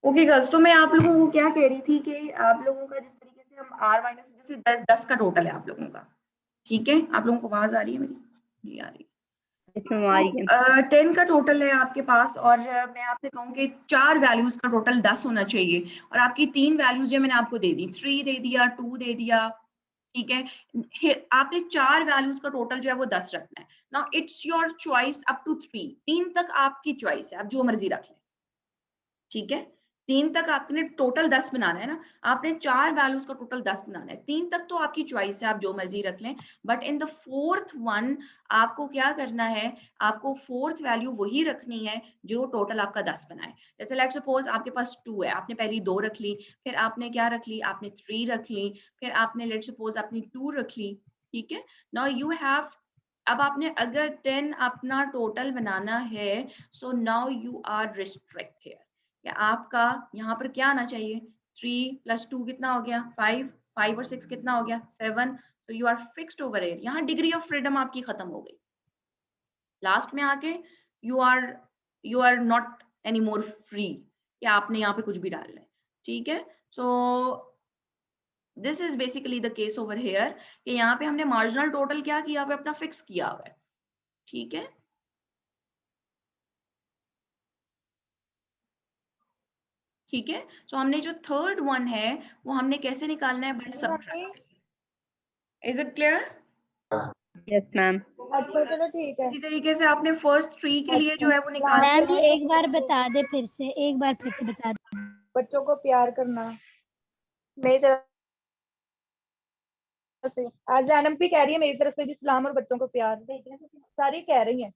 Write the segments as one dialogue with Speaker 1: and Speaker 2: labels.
Speaker 1: Okay girls, तो मैं आप लोगों को क्या कह रही थी कि आप लोगों का जिस तरीके से हम आर माइनस जैसे 10 का टोटल है आप लोगों का, ठीक है? आप लोगों को आवाज आ रही है मेरी? जी आ रही है।
Speaker 2: इसमें हमारी
Speaker 1: तो 10 का टोटल है आपके पास और मैं आपसे कहूँ कि 4 वैल्यूज का टोटल 10 होना चाहिए और आपकी 3 वैल्यूज जो मैंने आपको दे दी, 3 दे दिया, 2 दे दिया, ठीक है? आपने 4 वैल्यूज का टोटल जो है वो 10 रखना है। Now it's your choice up to 3 तक आपकी चॉइस है, आप जो मर्जी रख लें, ठीक है? 3 तक आपने टोटल 10 बनाना है ना, आपने 4 वैल्यूज का टोटल 10 बनाना है। 3 तक तो आपकी चॉइस है, आप जो मर्जी रख लें, but in the fourth one आपको क्या करना है, आपको फोर्थ वैल्यू वही रखनी है जो टोटल आपका 10 बनाए। जैसे लेट्स सपोज आपके पास 2 है, आपने पहली 2 रख ली, फिर आपने क्या रख ली, आपने 3 रख ली, फिर आपने लेट्स सपोज अपनी 2 रख ली, ठीक है? नाउ यू हैव, अब आपने अगर 10 अपना टोटल बनाना है, so now you are restrict here कि आपका यहाँ पर क्या आना चाहिए, 3 + 2 कितना हो गया, 5, 5 और 6 कितना हो गया, 7। So you are fixed over here, यहाँ डिग्री ऑफ फ्रीडम आपकी खत्म हो गई। लास्ट में आके you are not any more free कि आपने यहाँ पे कुछ भी डालना है, ठीक है? So this is basically the case over here कि यहाँ पे हमने मार्जिनल टोटल क्या किया हुआ है, अपना फिक्स किया हुआ है, ठीक है? ठीक है, सो हमने जो थर्ड वन है वो हमने कैसे निकालना है, by subtract. Is it clear?
Speaker 2: Yes ma'am.
Speaker 3: अच्छा चलो ठीक है।
Speaker 1: इसी तरीके से आपने फर्स्ट 3 के लिए जो है वो निकालना
Speaker 3: मैम
Speaker 1: है।
Speaker 3: ये एक बार बता दे, फिर से एक बार फिर से बता दे। बच्चों को प्यार करना मेरी तरफ से, आज जैनम भी कह रही है मेरी तरफ से भी सलाम और बच्चों को प्यार, सारी कह रही हैं।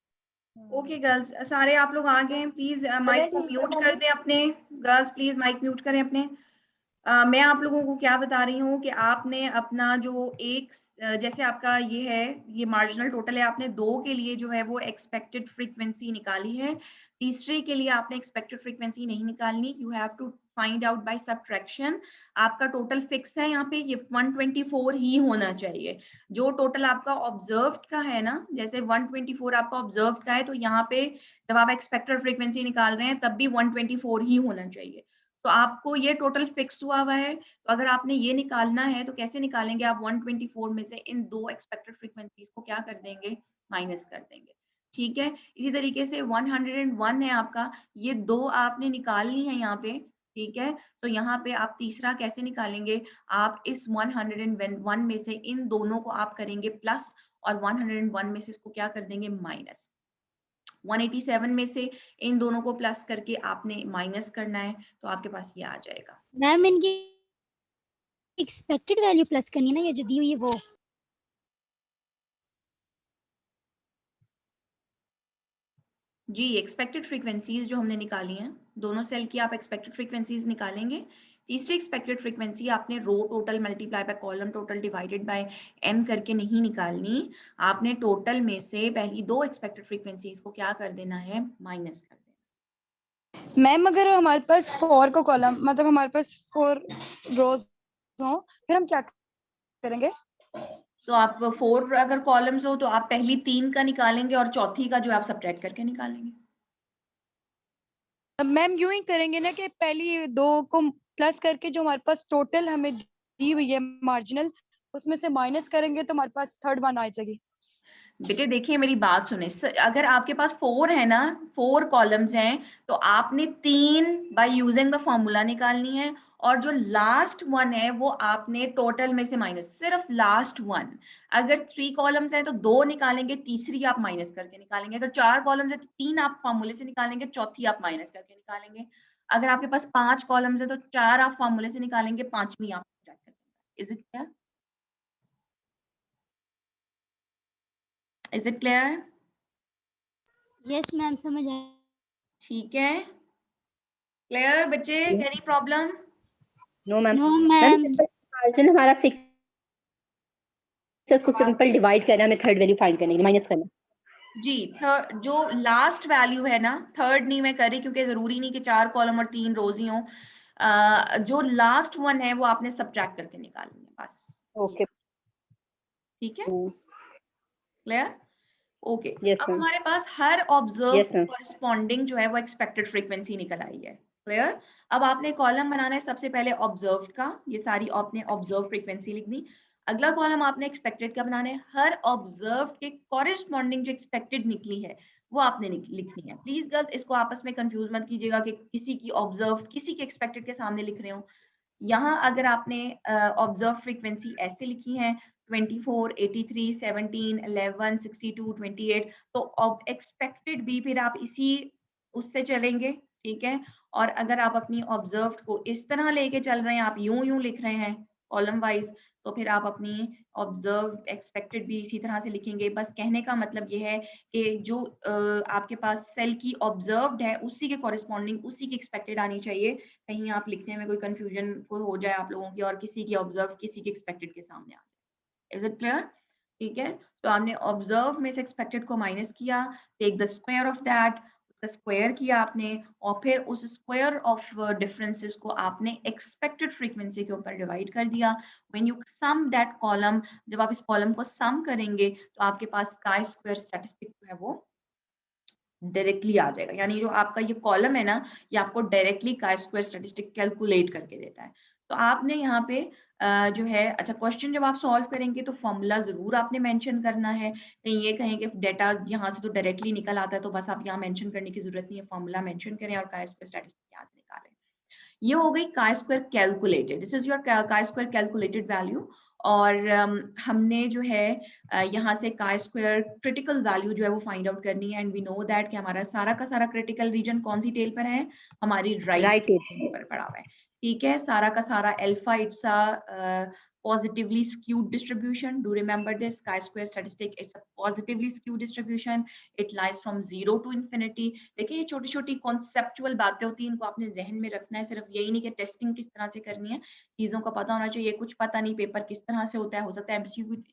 Speaker 1: ओके गर्ल्स, सारे आप लोग आ गए हैं, प्लीज माइक को म्यूट कर दें अपने। गर्ल्स प्लीज माइक म्यूट करें अपने। मैं आप लोगों को क्या बता रही हूँ कि आपने अपना जो जैसे आपका ये है, ये मार्जिनल टोटल है, आपने 2 के लिए जो है वो एक्सपेक्टेड फ्रीक्वेंसी निकाली है, तीसरे के लिए आपने एक्सपेक्टेड फ्रीक्वेंसी नहीं निकालनी, you have to find out by subtraction. आपका टोटल फिक्स है, यहाँ पे ये 124 ही होना चाहिए। जो टोटल आपका ऑब्जर्व्ड का है ना, जैसे 124 आपका ऑब्जर्व्ड का है, तो यहाँ पे जब आप एक्सपेक्टेड फ्रीक्वेंसी निकाल रहे हैं तब भी 124 ही होना चाहिए। तो आपको ये टोटल फिक्स हुआ है, तो अगर आपने ये निकालना है तो कैसे निकालेंगे आप, 124 में से इन 2 एक्सपेक्टेड फ्रीक्वेंसीज को क्या कर देंगे, माइनस कर देंगे, ठीक है? इसी तरीके से 101 है आपका, ये 2 आपने निकालनी है यहाँ पे, ठीक है? तो यहाँ पे आप तीसरा कैसे निकालेंगे, आप इस 101 में से इन दोनों को आप करेंगे प्लस और 101 में से इसको क्या कर देंगे, माइनस। 187 में से इन दोनों को प्लस करके आपने माइनस करना है, तो आपके पास ये आ जाएगा।
Speaker 3: मैम इनकी एक्सपेक्टेड वैल्यू प्लस करनी है ना, ये जो दी हुई है वो।
Speaker 1: जी, एक्सपेक्टेड फ्रीक्वेंसीज जो हमने निकाली हैं, दोनों सेल की आप एक्सपेक्टेड फ्रीक्वेंसीज निकालेंगे। तीसरी एक्सपेक्टेड फ्रीक्वेंसी आपने row total multiply by column total divided by n करके नहीं निकालनी, आपने टोटल में से पहली 2 एक्सपेक्टेड फ्रीक्वेंसीज को क्या कर देना है, माइनस कर देना।
Speaker 4: मैम अगर हमारे पास 4 का कॉलम, मतलब हमारे पास 4 रोज हो, फिर हम क्या करेंगे?
Speaker 1: तो आप 4 अगर कॉलम्स हो तो आप पहली 3 का निकालेंगे और चौथी का जो आप सब्ट्रैक्ट करके निकालेंगे।
Speaker 4: मैम यूं ही करेंगे ना कि पहली 2 को प्लस करके जो हमारे पास टोटल हमें दी हुई है मार्जिनल, उसमें से माइनस करेंगे तो हमारे पास थर्ड वन आ जाएगी।
Speaker 1: बेटे देखिए मेरी बात सुने, अगर आपके पास 4 है ना, 4 कॉलम्स हैं, तो आपने 3 बाय यूजिंग द फॉर्मूला निकालनी है और जो लास्ट वन है वो आपने टोटल में से माइनस, सिर्फ लास्ट वन। अगर 3 कॉलम्स हैं तो 2 निकालेंगे, तीसरी आप माइनस करके निकालेंगे। अगर 4 कॉलम्स है तो 3 आप फॉर्मूले से निकालेंगे, चौथी आप माइनस करके निकालेंगे। अगर आपके पास 5 कॉलम्स है तो 4 आप फॉर्मूले से निकालेंगे, 5वीं आप सब्ट्रैक्ट करेंगे। Is it clear? Is it clear?
Speaker 3: Yes ma'am समझ आया।
Speaker 1: ठीक है, क्लियर बच्चे? Any problem?
Speaker 2: No ma'am.
Speaker 3: No
Speaker 2: ma'am
Speaker 3: ma'am.
Speaker 2: Margin हमारा फिक्स है, उसको सिंपल डिवाइड करना है, हमें थर्ड वैल्यू फाइंड करने के लिए माइनस करना।
Speaker 1: जी, थर्ड जो लास्ट वैल्यू है ना, थर्ड नहीं मैं कर रही क्योंकि जरूरी नहीं कि 4 कॉलम और 3 रोज ही हों। जो लास्ट वन है वो आपने सब्ट्रैक्ट करके निकालनी है बस।
Speaker 2: ओके
Speaker 1: ठीक है, क्लियर? ओके,
Speaker 2: यस
Speaker 1: अब
Speaker 2: मैम।
Speaker 1: हमारे पास हर ऑब्जर्व
Speaker 2: यस मैम।
Speaker 1: कॉरेस्पॉन्डिंग जो है वो एक्सपेक्टेड फ्रीक्वेंसी निकल आई है। क्लियर? अब आपने कॉलम बनाना है सबसे पहले ऑब्जर्व्ड का, ये सारी आपने ऑब्जर्व फ्रीक्वेंसी लिखनी। अगला कॉलम आपने एक्सपेक्टेड का बनाना है, हर ऑब्जर्व के कॉरेस्पॉन्डिंग जो एक्सपेक्टेड निकली है वो आपने लिखनी है। प्लीज गर्ल्स इसको आपस में कंफ्यूज मत कीजिएगा कि किसी की ऑब्जर्व किसी के एक्सपेक्टेड के सामने लिख रहे हो। यहाँ अगर आपने ऑब्जर्व फ्रीक्वेंसी ऐसे लिखी है 24, 83, 17, 11, 62, 28, तो एक्सपेक्टेड भी फिर आप इसी उससे चलेंगे, ठीक है। और अगर आप अपनी ऑब्जर्व्ड को इस तरह लेके चल रहे हैं, आप यूं लिख रहे हैं कॉलम वाइज, तो फिर आप अपनी ऑब्जर्व एक्सपेक्टेड भी इसी तरह से लिखेंगे। बस कहने का मतलब ये है कि जो आपके पास सेल की ऑब्जर्व्ड है उसी के कॉरेस्पॉन्डिंग उसी की एक्सपेक्टेड आनी चाहिए। कहीं आप लिखने में कोई कंफ्यूजन को हो जाए आप लोगों की और किसी की ऑब्जर्व किसी की एक्सपेक्टेड के सामने आ जाए। Is it clear? ठीक है, तो आपने ऑब्जर्व में से एक्सपेक्टेड को माइनस किया, take the square of that, square किया आपने, और फिर उस स्क्वायर ऑफ डिफरेंसेस को आपने एक्सपेक्टेड फ्रीक्वेंसी के ऊपर डिवाइड कर दिया। When you sum that column, जब आप इस कॉलम को सम करेंगे तो आपके पास काई स्क्वायर स्टैटिस्टिक जो है वो डायरेक्टली आ जाएगा। यानी जो आपका ये कॉलम है ना, ये आपको directly chi square statistic calculate करके देता है। तो आपने यहाँ पे जो है, अच्छा क्वेश्चन जब आप सॉल्व करेंगे तो फॉर्मूला जरूर आपने मेंशन करना है। कहीं ये कहें कि डेटा यहाँ से तो डायरेक्टली निकल आता है, तो बस आप यहाँ मेंशन करने की जरूरत नहीं है, फॉर्मूला मेंशन करें और काई स्क्वायर स्टैटिस्टिक यहाँ से निकालें। ये हो गई chi square calculated, this is your chi square calculated value. और हमने जो है यहाँ से काई स्क्वायर क्रिटिकल वैल्यू जो है वो फाइंड आउट करनी है। एंड वी नो दैट कि हमारा सारा का सारा क्रिटिकल रीजन कौन सी टेल पर है, हमारी राइट टेल पर पड़ा हुआ है। ठीक है, सारा का सारा alpha it's a positively skewed distribution. Do remember this, chi-square statistic, it's a positively skewed distribution. It lies from 0 to infinity. देखिए ये छोटी छोटी कॉन्सेप्चुअल बातें होती हैं, इनको आपने जहन में रखना है। सिर्फ यही नहीं कि टेस्टिंग किस तरह से करनी है, चीजों का पता होना चाहिए। कुछ पता नहीं पेपर किस तरह से होता है, हो सकता है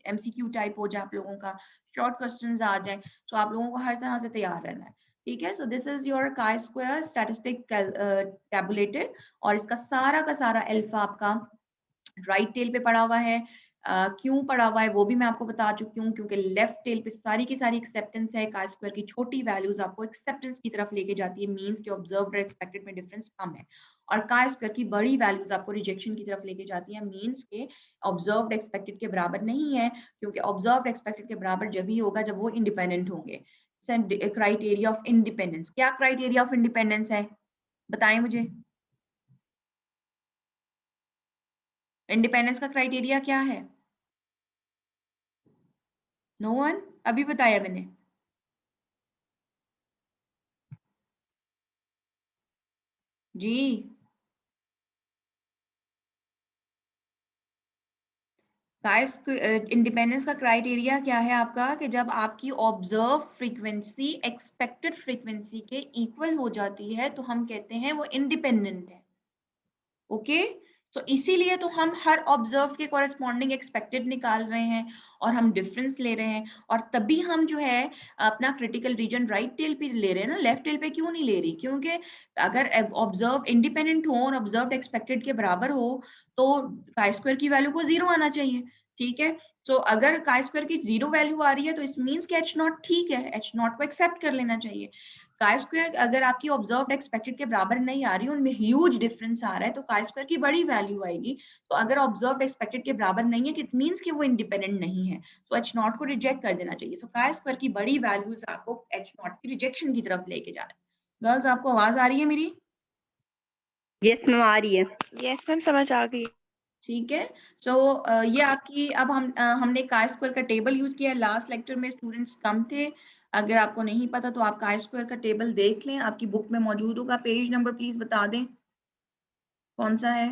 Speaker 1: एमसीक्यू टाइप हो जाए आप लोगों का, शॉर्ट क्वेश्चंस आ जाए, तो आप लोगों को हर तरह से तैयार रहना है। ठीक है, so this is your chi square statistic tabulated, और इसका सारा का सारा अल्फा आपका राइट टेल पे पड़ा हुआ है। क्यों पड़ा हुआ है वो भी मैं आपको बता चुकी हूँ, क्योंकि लेफ्ट टेल पे सारी की सारी एक्सेप्टेंस है। काई स्क्वायर की छोटी वैल्यूज आपको एक्सेप्टेंस की तरफ लेके जाती है, मींस कि ऑब्जर्व्ड और एक्सपेक्टेड में डिफरेंस कम है। और काई स्क्वायर की बड़ी वैल्यूज आपको रिजेक्शन की तरफ लेके जाती है, मींस के ऑब्जर्व्ड एक्सपेक्टेड के बराबर नहीं है, क्योंकि ऑब्जर्व्ड एक्सपेक्टेड के बराबर जब ही होगा जब वो इंडिपेंडेंट होंगे। क्राइटेरिया ऑफ इंडिपेंडेंस, क्या क्राइटेरिया ऑफ इंडिपेंडेंस है बताएं मुझे, इंडिपेंडेंस का क्राइटेरिया क्या है? नो वन, अभी बताया मैंने। जी, इंडिपेंडेंस का क्राइटेरिया क्या है आपका, कि जब आपकी ऑब्जर्व फ्रीक्वेंसी एक्सपेक्टेड फ्रीक्वेंसी के इक्वल हो जाती है तो हम कहते हैं वो इंडिपेंडेंट है। ओके, तो इसीलिए तो हम हर ऑब्जर्व के कॉरेस्पॉन्डिंग एक्सपेक्टेड निकाल रहे हैं और हम डिफरेंस ले रहे हैं, और तभी हम जो है अपना क्रिटिकल रीजन राइट टेल पे ले रहे हैं ना, लेफ्ट टेल पे क्यों नहीं ले रही? क्योंकि अगर ऑब्जर्व इंडिपेंडेंट हो और ऑब्जर्व एक्सपेक्टेड के बराबर हो तो काई स्क्वायर की वैल्यू को 0 आना चाहिए। ठीक है, सो अगर काई स्क्वायर की 0 वैल्यू आ रही है तो इस मीन्स कि एच नॉट ठीक है, एच नॉट को एक्सेप्ट कर लेना चाहिए। काई स्क्वायर अगर आपकी ऑब्जर्व्ड एक्सपेक्टेड के बराबर नहीं आ रही, उनमें ह्यूज डिफरेंस आ रहा है, तो काई स्क्वायर की बड़ी वैल्यू आएगी। तो अगर ऑब्जर्व्ड एक्सपेक्टेड के बराबर नहीं है, इट मींस कि वो इंडिपेंडेंट नहीं है, तो एच नॉट को रिजेक्ट कर देना चाहिए। सो काई स्क्वायर की बड़ी वैल्यूज आपको एच नॉट की रिजेक्शन की तरफ लेके जा रहे हैं। गर्ल्स आपको आवाज आ रही है मेरी?
Speaker 2: यस मैम आ रही है।
Speaker 4: यस मैम समझ आ गई।
Speaker 1: ठीक है, सो ये आपकी, अब हमने काई स्क्वायर का टेबल यूज किया। लास्ट लेक्चर में स्टूडेंट्स कम थे, अगर आपको नहीं पता तो आप काई स्क्वायर का टेबल देख लें, आपकी बुक में मौजूद होगा। पेज नंबर प्लीज बता दें कौन सा है,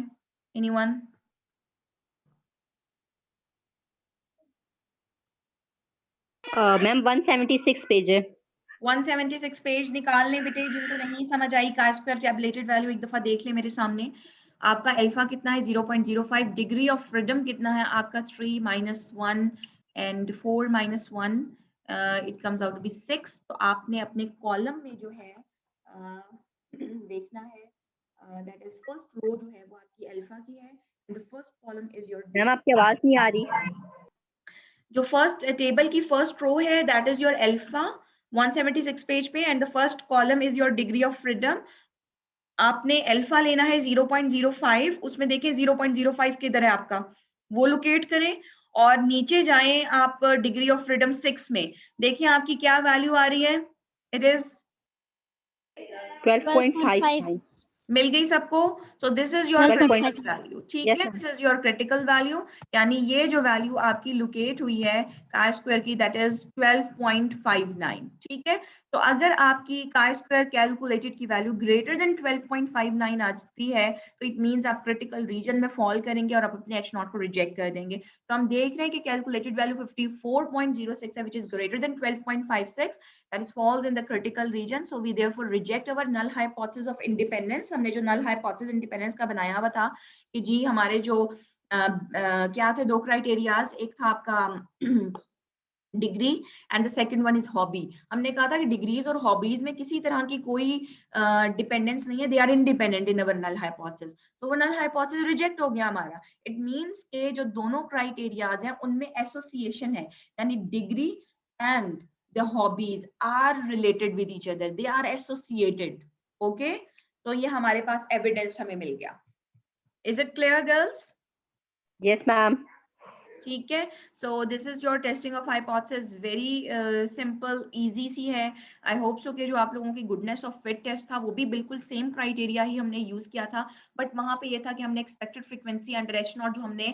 Speaker 1: एनीवन?
Speaker 2: मैम 176 पेज है।
Speaker 1: 176 पेज निकाल लें बेटे, जिनको नहीं समझ आई काई स्क्वायर टैबुलेटेड वैल्यू एक दफा देख लें मेरे सामने। आपका अल्फा कितना है? 0.05। डिग्री ऑफ फ्रीडम कितना है आपका? 3 - 1 and 4 - 1 it comes out to be 6। तो आपने अपने कॉलम में जो है देखना है, दैट इज फर्स्ट रो जो है वो आपकी अल्फा की है, and the first column is your.
Speaker 2: Ma'am आपकी आवाज नहीं आ रही।
Speaker 1: जो फर्स्ट टेबल की फर्स्ट रो है that is your alpha 176 page पे, and the first column is your degree of freedom. आपने अल्फा लेना है 0.05, उसमें देखें 0.05 किधर है आपका, वो लोकेट करें और नीचे जाएं आप डिग्री ऑफ फ्रीडम 6 में, देखिए आपकी क्या वैल्यू आ रही है, इट इज
Speaker 2: 12.59.
Speaker 1: मिल गई सबको। सो this is your
Speaker 2: 12.5.
Speaker 1: Critical value, ठीक
Speaker 2: Yes,
Speaker 1: है,
Speaker 2: ma'am.
Speaker 1: This is your critical value, यानी ये जो वैल्यू आपकी लोकेट हुई है काय स्क्वायर की, दैट इज 12.59, ठीक है। तो अगर आपकी काय स्क्वायर कैलकुलेटेड की वैल्यू ग्रेटर देन 12.59 आती है तो इट मींस आप क्रिटिकल रीजन में फॉल करेंगे और आप अपने एच नॉट को रिजेक्ट कर देंगे। तो हम देख रहे हैं कि कैलकुलेटेड वैल्यू 54.06 है, which is greater than 12.56, that is falls in the critical region, so we therefore reject our null hypothesis of independence। हमने जो null hypothesis independence का बनाया हुआ था कि जी हमारे जो क्या थे दो क्राइटेरियाज, एक था आपका degree and the second one is hobby. हमने कहा था कि डिग्रीज और हॉबीज में किसी तरह की कोई डिपेंडेंस नहीं है, they are independent in our null hypothesis, तो वो नल हाइपोथेसिस रिजेक्ट हो गया हमारा। इट मींस के जो दोनों क्राइटेरियाज हैं उनमें एसोसिएशन है, यानी degree and the hobbies are related with each other, they are associated, okay, तो ये हमारे पास एविडेंस हमें मिल गया। Is it clear girls?
Speaker 2: Yes, ma'am.
Speaker 1: ठीक है, so this is your testing of hypothesis, very simple easy सी है। आई होप सो कि जो आप लोगों की गुडनेस ऑफ फिट टेस्ट था वो भी बिल्कुल सेम क्राइटेरिया ही हमने यूज किया था, बट वहां पे ये था कि हमने expected frequency under H not जो हमने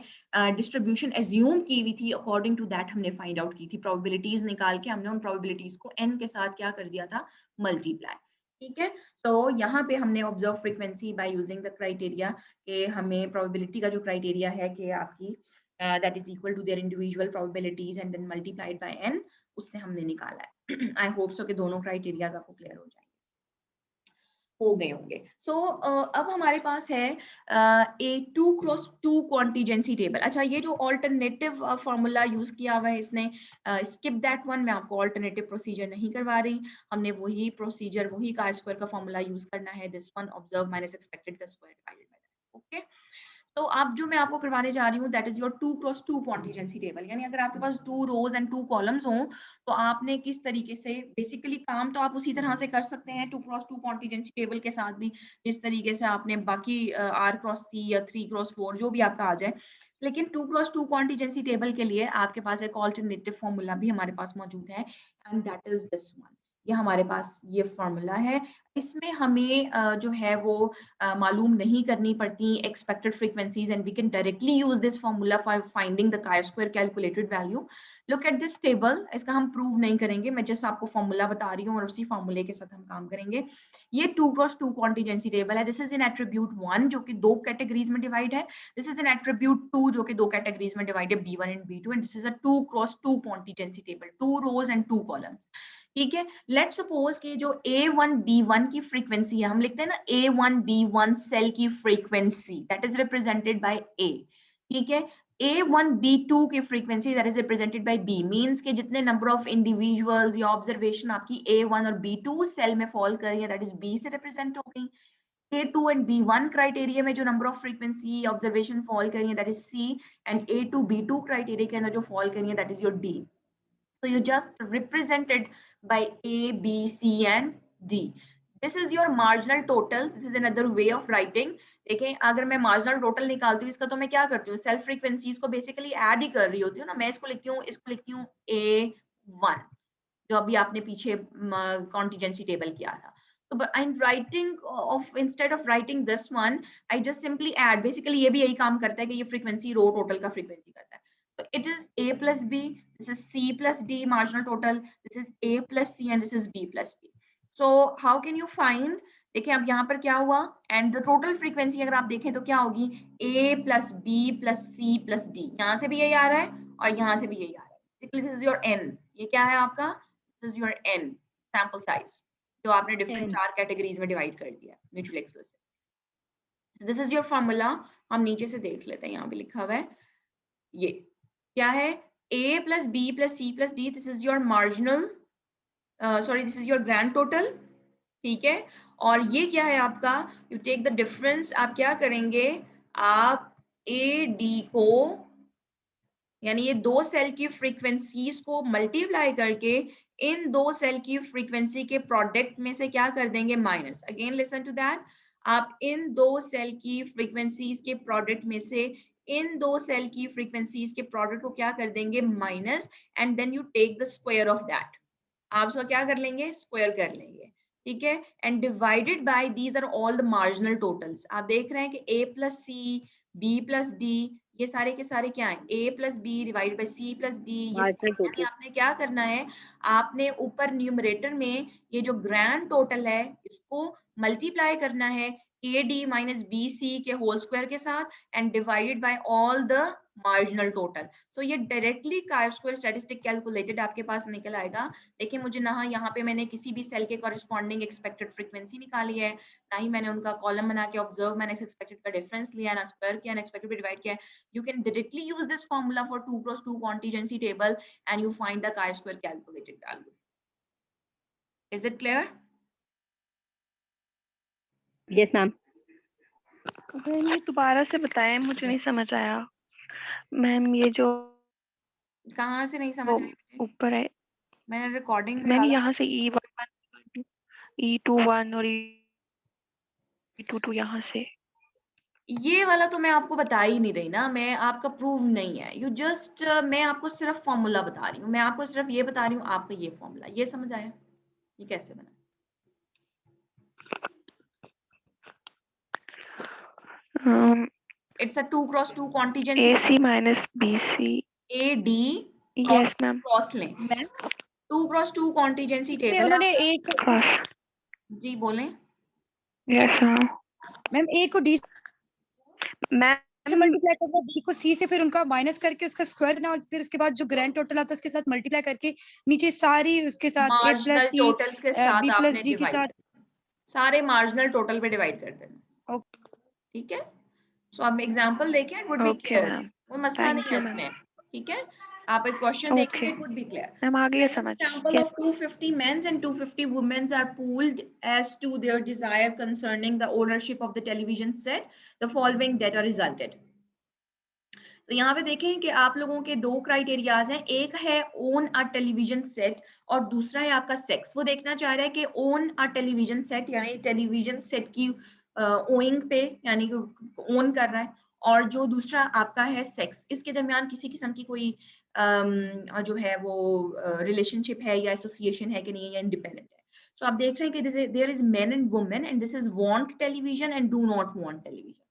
Speaker 1: डिस्ट्रीब्यूशन एज्यूम की हुई थी अकॉर्डिंग टू दैट हमने फाइंड आउट की थी, प्रोबेबिलिटीज निकाल के हमने उन प्रोबेबिलिटीज को एन के साथ क्या कर दिया था, मल्टीप्लाई, ठीक है। सो यहाँ पे हमने observe frequency by using the criteria कि हमें प्रोबेबिलिटी का जो क्राइटेरिया है कि आपकी that is equal to their individual probabilities and then multiplied by n, उससे हमने निकाला है। आई होप सो कि दोनों क्राइटेरियाज आपको क्लियर हो जाएंगे, हो गए होंगे। सो अब हमारे पास है ए 2x2 कॉन्टिजेंसी टेबल। अच्छा, ये जो ऑल्टरनेटिव फॉर्मूला यूज किया हुआ है इसने, स्किप दैट वन, मैं आपको ऑल्टरनेटिव प्रोसीजर नहीं करवा रही, हमने वही प्रोसीजर वही का स्क्वायर का फॉर्मूला यूज करना है, this one observe minus expected का square divided by that, okay. तो अब जो मैं आपको करवाने जा रही हूँ that is your 2x2 contingency table, यानी अगर आपके पास 2 रोज एंड 2 कॉलम्स हों तो आपने किस तरीके से, बेसिकली काम तो आप उसी तरह से कर सकते हैं 2x2 कॉन्टिजेंसी टेबल के साथ भी, जिस तरीके से आपने बाकी r×c या 3×4 जो भी आपका आ जाए, लेकिन 2x2 कॉन्टिजेंसी टेबल के लिए आपके पास एक ऑल्टरनेटिव फॉर्मूला भी हमारे पास मौजूद है, and that is this one. ये हमारे पास ये फॉर्मूला है, इसमें हमें जो है वो मालूम नहीं करनी पड़ती expected frequencies, and we can directly use this formula for finding the chi square calculated value. Look at this table, इसका हम प्रूव नहीं करेंगे, मैं जस्ट आपको फॉर्मूला बता रही हूँ और उसी फॉर्मूले के साथ हम काम करेंगे। ये 2x2 कॉन्टिजेंसी टेबल है, दिस इज इन एट्रीब्यूट 1 जो कि 2 कैटेगरीज में डिवाइड है, दिस इज इन एट्रीब्यूट 2 जो कि 2 कैटेगरीज में डिवाइड है, B1 and B2, and this is a 2x2 contingency table, 2 rows and 2 columns, ठीक है। लेट्स सपोज कि जो A1B1 की फ्रीक्वेंसी है, हम लिखते हैं ना A1B1 सेल की frequency, that is represented by A, ठीक है। A1B2 की frequency that is represented by B, means के जितने नंबर ऑफ इंडिविजुअल्स या ऑब्जर्वेशन आपकी A1 और B2 सेल में फॉल कर रही है दैट इज B से रिप्रेजेंट हो गई। A2 एंड B1 क्राइटेरिया में जो number of frequency observation fall कर रही है that is C, and A2B2 criteria के अंदर जो फॉल कर रही है that is your D। So you just represented by A, B, C and D. This is your marginal totals. This is another way of writing. देखें, अगर मैं marginal total निकालती हूँ इसका तो मैं क्या करती हूँ, सेल्फ फ्रीक्वेंसीज को बेसिकली ऐड ही कर रही होती हूँ ना, मैं इसको लिखती हूँ, इसको लिखती हूँ A1 जो अभी आपने पीछे कॉन्टिजेंसी टेबल किया था। तो I'm writing of instead of writing this one, I just simply add. Basically ये भी यही काम करता है कि ये फ्रीक्वेंसी रो टोटल का फ्रीक्वेंसी करता है। So it is A plus B, this is C plus D marginal total, this is A plus C and this is B plus D. So how can you find? देखिए अब यहाँ पर क्या हुआ, and the total frequency अगर आप देखें तो क्या होगी, A plus B plus C plus D, यहाँ से भी यही आ रहा है और यहाँ से भी यही आ रहा है। Basically this is your N, ये क्या है आपका, this is your N sample size जो आपने डिफरेंट 4 कैटेगरीज में डिवाइड कर दिया mutual exclusive. This is your formula, हम नीचे से देख लेते हैं, यहाँ भी लिखा हुआ है, ये क्या है, A plus B plus C plus D, this is your marginal, this is your grand total, ठीक है। और ये क्या है आपका, you take the difference, आप क्या करेंगे, आप A D को, यानी ये दो सेल की फ्रीक्वेंसीज को मल्टीप्लाई करके इन दो सेल की फ्रीक्वेंसी के प्रोडक्ट में से क्या कर देंगे, minus. Again listen to that, आप इन दो सेल की फ्रीक्वेंसीज के प्रोडक्ट में से इन दो सेल की फ्रीक्वेंसीज के प्रोडक्ट को क्या कर देंगे minus, and then you take the square of that. आप उसका क्या कर लेंगे, स्क्वायर कर लेंगे, ठीक है। And divided by these are all the marginal totals. आप देख रहे हैं कि a plus C, b plus d, ये सारे के सारे क्या है, a plus b divide by c plus d. यानी आपने क्या करना है, आपने ऊपर न्यूमरेटर में ये जो ग्रैंड टोटल है इसको मल्टीप्लाई करना है A D minus B C के होल स्क्वायर के साथ and divided by all the marginal total. So ये directly chi square statistic calculated आपके पास निकल आएगा। देखिए मुझे ना यहाँ पे मैंने किसी भी सेल के कॉरेस्पॉन्डिंग एक्सपेक्टेड फ्रीक्वेंसी निकाली है, ना ही मैंने उनका कॉलम बना के ऑब्जर्व मैंने एक्सपेक्टेड का डिफरेंस लिया, ना स्क्वायर किया, ना एक्सपेक्टेड पे डिवाइड किया। You can directly use this formula for 2x2 contingency table and you find the chi square calculated value. Is it clear?
Speaker 2: Yes, ma'am.
Speaker 5: Ma'am ये दोबारा से बताएं, मुझे नहीं समझ आया। मैम ये जो
Speaker 1: कहाँ से नहीं समझ आई?
Speaker 5: ऊपर है,
Speaker 1: मैंने रिकॉर्डिंग में
Speaker 5: मैम
Speaker 1: डाला।
Speaker 5: यहाँ से E11, E21 और E22 यहाँ से।
Speaker 1: ये वाला तो मैं आपको बता ही नहीं रही ना, मैं आपका प्रूव नहीं है, यू जस्ट मैं आपको सिर्फ फॉर्मूला बता रही हूँ, मैं आपको सिर्फ ये बता रही हूँ आपका ये फॉर्मूला, ये समझ आया ये कैसे बना? It's a 2x2 contingency.
Speaker 5: AC minus BC.
Speaker 1: AD
Speaker 5: Yes, ma'am.
Speaker 1: Cross लें। 2x2 contingency table है
Speaker 4: उन्होंने
Speaker 1: आपका।
Speaker 4: एक
Speaker 5: Cross.
Speaker 1: जी बोलें।
Speaker 5: Yes, ma'am.
Speaker 4: मैम ए को डी
Speaker 5: मैम
Speaker 4: से मल्टीप्लाई करके बी को सी से फिर उनका माइनस करके उसका स्क्वायर करना और फिर उसके बाद जो ग्रैंड टोटल आता है उसके साथ मल्टीप्लाई करके नीचे सारी उसके साथ ए
Speaker 1: मार्जिनल
Speaker 4: प्लस सी
Speaker 1: टोटल्स के साथ
Speaker 4: बी प्लस
Speaker 1: आपने
Speaker 4: डी के
Speaker 1: डिवाइड,
Speaker 4: साथ
Speaker 1: सारे मार्जिनल टोटल पे डिवाइड कर देना। ठीक है, सो आप एग्जांपल देखें, it would B
Speaker 5: Okay,
Speaker 1: clear.
Speaker 5: ma'am.
Speaker 1: वो मसला
Speaker 5: Thank
Speaker 1: नहीं है
Speaker 5: you, ma'am.
Speaker 1: उसमें, ठीक है। आप एक क्वेश्चन देखेंगे,
Speaker 5: Okay.
Speaker 1: It would be clear.
Speaker 5: Ma'am आ गया समझ।
Speaker 1: Example of 250 men and 250 women are pooled as to their desire concerning the ownership of the television set. The following data resulted. तो यहाँ पे देखें कि आप लोगों के दो क्राइटेरियाज हैं, एक है ओन अ टेलीविजन सेट और दूसरा है आपका सेक्स। वो देखना चाह रहा है कि ओन अ टेलीविजन सेट यानी टेलीविजन सेट की ओइंग पे यानी ओन कर रहा है, और जो दूसरा आपका है सेक्स, इसके दरमियान किसी किस्म की कोई जो है वो रिलेशनशिप है या एसोसिएशन है कि नहीं, या इंडिपेंडेंट है। सो आप देख रहे हैं कि there is men and women and this is want television and do not want television.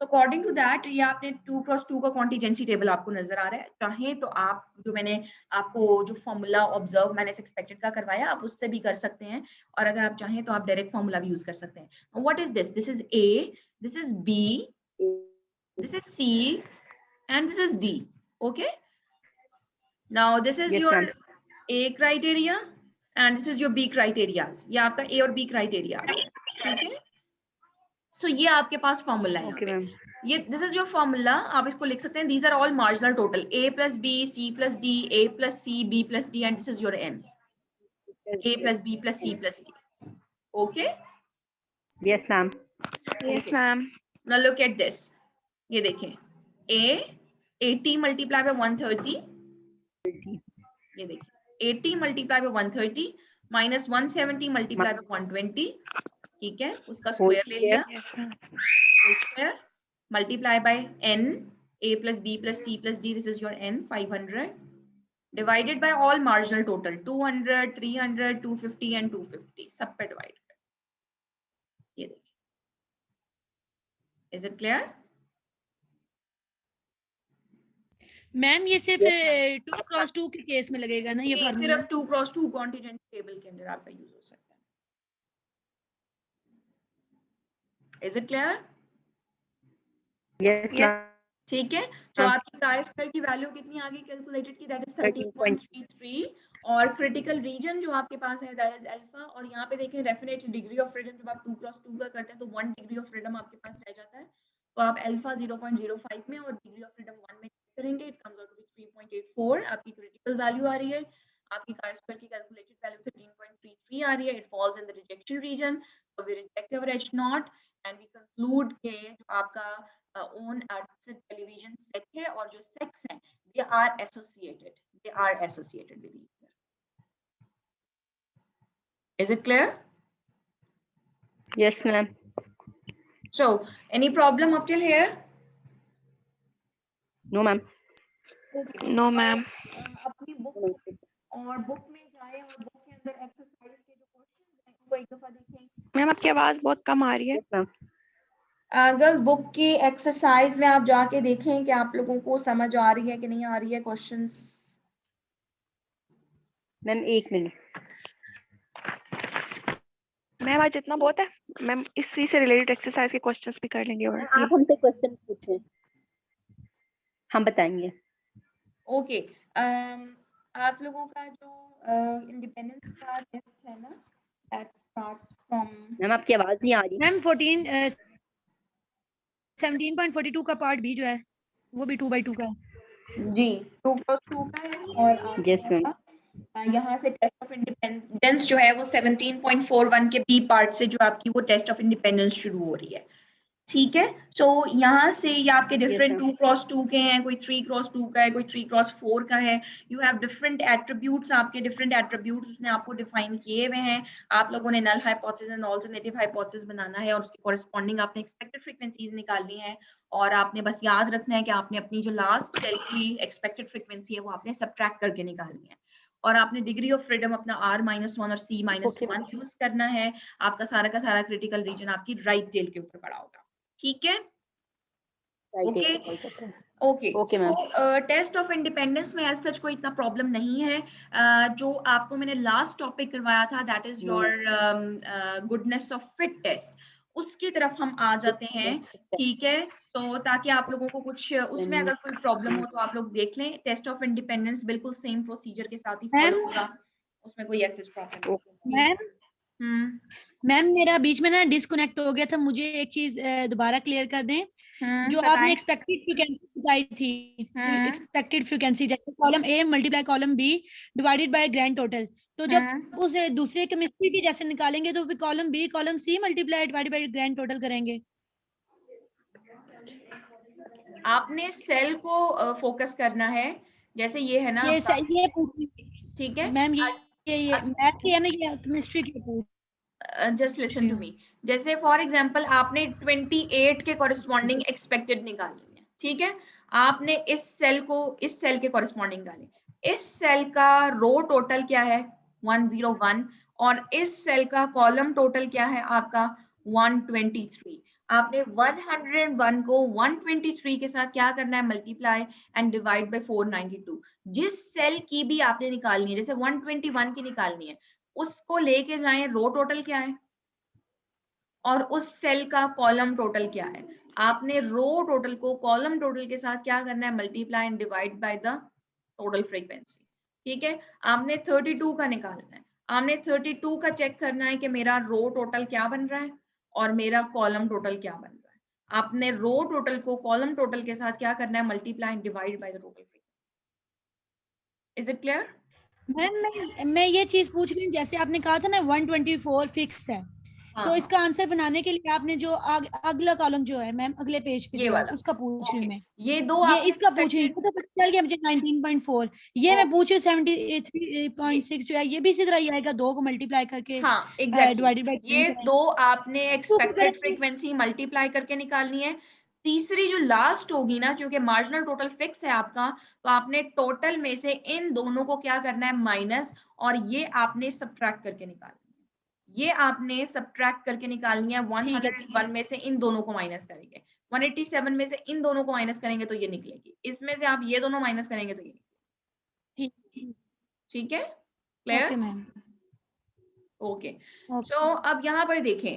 Speaker 1: According to that ये आपने 2x2 का कॉन्टिजेंसी टेबल आपको नजर आ रहा है। चाहे तो आप जो मैंने आपको जो फॉर्मूला ऑब्जर्व मैंने एक्सपेक्टेड का करवाया आप उससे भी कर सकते हैं, और अगर आप चाहें तो आप डायरेक्ट फॉर्मूला भी यूज कर सकते हैं। What is this? This is A, this is B, this is C and this is D. Okay, now this is your A criteria and this is your B criteria. ये आपका ए और B criteria, ठीक है। सो ये आपके पास formula है यहाँ पे, ये दिस इज योर फॉर्मूला। आप इसको लिख सकते हैं, these are all marginal total, a plus B, C plus D, a plus C, b plus D, and this is your n, a plus b plus c plus d। Okay,
Speaker 2: Yes, ma'am.
Speaker 5: Yes, ma'am.
Speaker 1: Now look at this, ये देखें a 80 multiply by 130, ये देखिए 80 multiply by 130 minus 170 multiply by 120, ठीक है, उसका square ले लिया,
Speaker 5: Yes, ma'am.
Speaker 1: square multiply by n, a plus b plus c plus d, this is your n 500 divided by all marginal total 200, 300, 250 and 250 सब पे divide कर, ये देखिए। Is it clear?
Speaker 3: मैम ये सिर्फ 2x2 के केस में लगेगा ना ये
Speaker 1: ये
Speaker 3: फार्मूला?
Speaker 1: सिर्फ 2x2 कॉन्टिजेंसी टेबल के अंदर आपका यूज हो सकता है। Is it clear?
Speaker 2: Yes, ma'am.
Speaker 1: ठीक है, तो आपकी chi स्क्वायर की वैल्यू कितनी आ गई कैलकुलेटेड की, दैट इज 13.33, और क्रिटिकल रीजन जो आपके पास है दैट इज अल्फा। और यहाँ पे देखें डेफिनेटली डिग्री ऑफ फ्रीडम जब आप 2x2 का करते हैं तो 1 डिग्री ऑफ फ्रीडम आपके पास रह जाता है, तो आप अल्फा 0.05 में और डिग्री ऑफ फ्रीडम 1 में करेंगे, it comes out to be 3.84। आपकी क्रिटिकल वैल्यू आ रही है, आपकी chi स्क्वायर की कैलकुलेटेड वैल्यू 13.33 आ रही है, it falls in the rejection region, so we reject our H0 and we conclude के जो आपका own television set है और जो sex है they are associated with each other. Is it clear?
Speaker 2: Yes, ma'am.
Speaker 1: So any problem up till here?
Speaker 2: No ma'am.
Speaker 5: No ma'am.
Speaker 1: अपनी book और book में जाए और बुक के अंदर एक्सरसाइज के जो क्वेश्चंस हैं वो एक दफा देखें।
Speaker 5: मैम आपकी आवाज बहुत कम आ रही है।
Speaker 2: मैम
Speaker 1: गर्ल्स बुक की एक्सरसाइज में आप जाके देखें कि आप लोगों को समझ आ रही है कि नहीं आ रही है क्वेश्चंस।
Speaker 2: Ma'am 1 minute.
Speaker 5: मैम आज इतना बहुत है। मैम इसी से रिलेटेड एक्सरसाइज के क्वेश्चंस भी कर लेंगे और
Speaker 2: आप हमसे क्वेश्चन पूछें, हम बताएंगे।
Speaker 1: ओके आप लोगों का जो इंडिपेंडेंस का टेस्ट है ना, दैट स्टार्ट्स फ्रॉम।
Speaker 2: मैम आपकी आवाज नहीं आ रही।
Speaker 3: मैम 17.42 का पार्ट बी जो है वो भी 2/2 का है।
Speaker 1: जी 2+2 का है और आप
Speaker 2: यस मैम।
Speaker 1: यहाँ से टेस्ट ऑफ इंडिपेंडेंस जो है वो 17.41 के बी पार्ट से जो आपकी वो टेस्ट ऑफ इंडिपेंडेंस शुरू हो रही है। ठीक है, तो यहाँ से ये आपके डिफरेंट 2x2 के हैं, कोई 3x2 का है, कोई 3x4 का है। यू हैव डिफरेंट एट्रीब्यूट्स, आपके डिफरेंट एट्रीब्यूट्स उसने आपको डिफाइन किए हुए हैं। आप लोगों ने null hypothesis and alternative hypothesis बनाना है और उसके कॉरेस्पॉन्डिंग आपने एक्सपेक्टेड फ्रीक्वेंसीज निकालनी है और आपने बस याद रखना है कि आपने अपनी जो लास्ट सेल की एक्सपेक्टेड फ्रीक्वेंसी है वो आपने सबट्रैक्ट करके निकालनी है और आपने डिग्री ऑफ फ्रीडम अपना R-1 और C-1 यूज करना है। आपका का सारा क्रिटिकल रीजन आपकी राइट टेल के ऊपर पड़ा होगा। ठीक है, okay ma'am. Test of independence में एज सच कोई इतना प्रॉब्लम नहीं है। जो आपको मैंने लास्ट टॉपिक करवाया था that is your goodness of fit test, उसकी तरफ हम आ जाते हैं। ठीक है, तो ताकि आप लोगों को कुछ उसमें अगर कोई प्रॉब्लम हो तो आप लोग देख लें। टेस्ट ऑफ इंडिपेंडेंस बिल्कुल सेम प्रोसीजर के साथ ही फॉलो होगा, उसमें कोई ऐसी प्रॉब्लम नहीं।
Speaker 3: मैम मेरा बीच में ना डिस्कनेक्ट हो गया था, मुझे एक चीज दोबारा क्लियर कर दें। जो आपने एक्सपेक्टेड फ्रीक्वेंसी बताई थी, एक्सपेक्टेड फ्रीक्वेंसी जैसे column A multiply column B divided by grand total, तो जब उसे दूसरे केमिस्ट्री की जैसे निकालेंगे तो फिर column B column C multiply divided by grand total करेंगे।
Speaker 1: आपने सेल को फोकस करना है, जैसे ये है ना,
Speaker 3: ये पूछ,
Speaker 1: ठीक है
Speaker 3: मैम ये मैथ की है ना, ये केमिस्ट्री की पूछ।
Speaker 1: Just listen to me. जैसे फॉर एग्जांपल आपने 28 के कॉरेस्पॉन्डिंग एक्सपेक्टेड निकालनी है। ठीक है, आपने इस सेल को इस सेल के कॉरेस्पॉन्डिंग निकाली। इस सेल का रो टोटल क्या है 101 और इस सेल का कॉलम टोटल क्या है आपका 123। आपने 101 को 123 के साथ क्या करना है मल्टीप्लाई एंड डिवाइड बाय 492। जिस सेल की भी आपने निकालनी है, जैसे 121 की निकालनी है, उसको लेके जाएं रो टोटल क्या है और उस सेल का कॉलम टोटल क्या है। आपने रो टोटल को कॉलम टोटल के साथ क्या करना है multiply and divide by the total frequency. ठीक है, आपने 32 का निकालना है, आपने 32 का चेक करना है कि मेरा रो टोटल क्या बन रहा है और मेरा कॉलम टोटल क्या बन रहा है। आपने रो टोटल को कॉलम टोटल के साथ क्या करना है multiply and divide by the total frequency. Is it clear?
Speaker 3: Ma'am मैं ये चीज पूछ रही हूँ, जैसे आपने कहा था ना 124 फिक्स है, तो इसका आंसर बनाने के लिए आपने जो अगला कॉलम जो है मैम अगले पेज पे जो है उसका पूछ रही हूँ मैं।
Speaker 1: ये दो
Speaker 3: ये इसका पूछ रही हूँ, तो चल गया मुझे 19.4। ये मैं पूछ रही हूँ 73.6 जो है ये भी इसी तरह ही आएगा, 2 को मल्टीप्लाई करके।
Speaker 1: हाँ एग्जैक्टली
Speaker 3: बाय
Speaker 1: ये दो आपने एक्सपेक्टेड फ्रीक्वेंसी मल्टीप्लाई करके निकालनी है। तीसरी जो लास्ट होगी ना, क्योंकि मार्जिनल टोटल फिक्स है आपका, तो आपने टोटल में से इन दोनों को क्या करना है माइनस, और ये आपने सब्ट्रैक्ट करके निकालनी है। ये आपने सब्ट्रैक्ट करके निकालनी है। 101 में से इन दोनों को माइनस करेंगे, 187 में से इन दोनों को माइनस करेंगे तो ये निकलेगी, इसमें से आप ये दोनों माइनस करेंगे तो ये निकलेगी। ठीक है, clear?
Speaker 3: Okay ma'am.
Speaker 1: Okay so अब यहाँ पर देखें,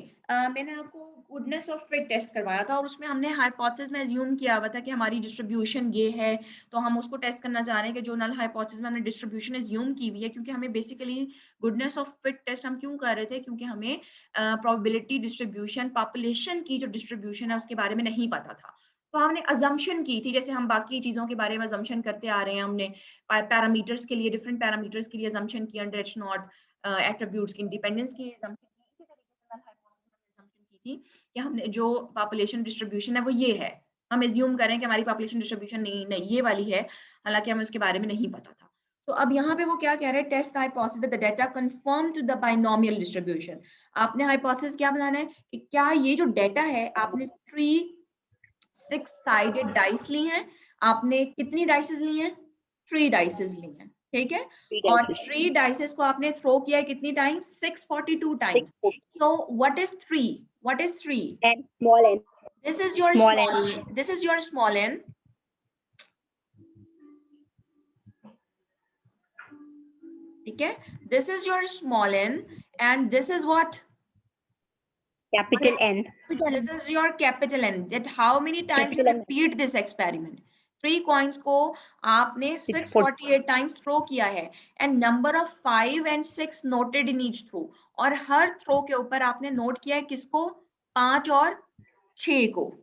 Speaker 1: मैंने आपको गुडनेस ऑफ फिट टेस्ट करवाया था और उसमें हमने हाइपोथेसिस में अज्यूम किया हुआ था कि हमारी डिस्ट्रीब्यूशन ये है, तो हम उसको टेस्ट करना चाह रहे हैं कि जो नल हाइपोथेसिस में हमने डिस्ट्रीब्यूशन अज्यूम की हुई है, क्योंकि हमें basically goodness of fit test हम क्यों कर रहे थे, क्योंकि हमें प्रोबेबिलिटी डिस्ट्रीब्यूशन पॉपुलेशन की जो डिस्ट्रीब्यूशन है उसके बारे में नहीं पता था। तो हमने अजम्पशन की थी, जैसे हम बाकी चीजों के बारे में अजम्पशन करते आ रहे हैं। हमने पैरामीटर्स के लिए डिफरेंट पैरामीटर्स के लिए अजम्पशन किया, अंडर एच नॉट एट्रीब्यूट्स की इंडिपेंडेंस की assumption की। इसी तरीके से नल हाइपोथेसिस में assumption की थी कि हमने जो पॉपुलेशन डिस्ट्रीब्यूशन है वो ये है, हम एज्यूम करें कि हमारी पॉपुलेशन डिस्ट्रीब्यूशन नहीं ये वाली है, हालांकि हमें उसके बारे में नहीं पता था। तो अब यहाँ पे वो क्या कह रहे हैं, test hypothesis that the data confirm to the binomial distribution. आपने हाइपोथेसिस क्या बनाना है कि क्या ये जो डेटा है, आपने 6 साइडेड डाइस ली हैं, आपने कितनी डाइसेस ली हैं, 3 डाइसेस ली हैं, ठीक है, और 3 डाइसेस को आपने थ्रो किया है कितनी times, 642 times. So what is 3, what is 3,
Speaker 2: n, small n,
Speaker 1: this is your
Speaker 2: small
Speaker 1: small
Speaker 2: n,
Speaker 1: this is your small n, ठीक है, this is your small n and this is what,
Speaker 2: capital N,
Speaker 1: this is your capital N, that how many times you
Speaker 2: Capital N.
Speaker 1: repeat this experiment। 3 coins को आपने 648 times throw किया है and number of 5 and 6 noted in each throw, और हर throw के ऊपर आपने note किया है किसको, 5 और 6 को।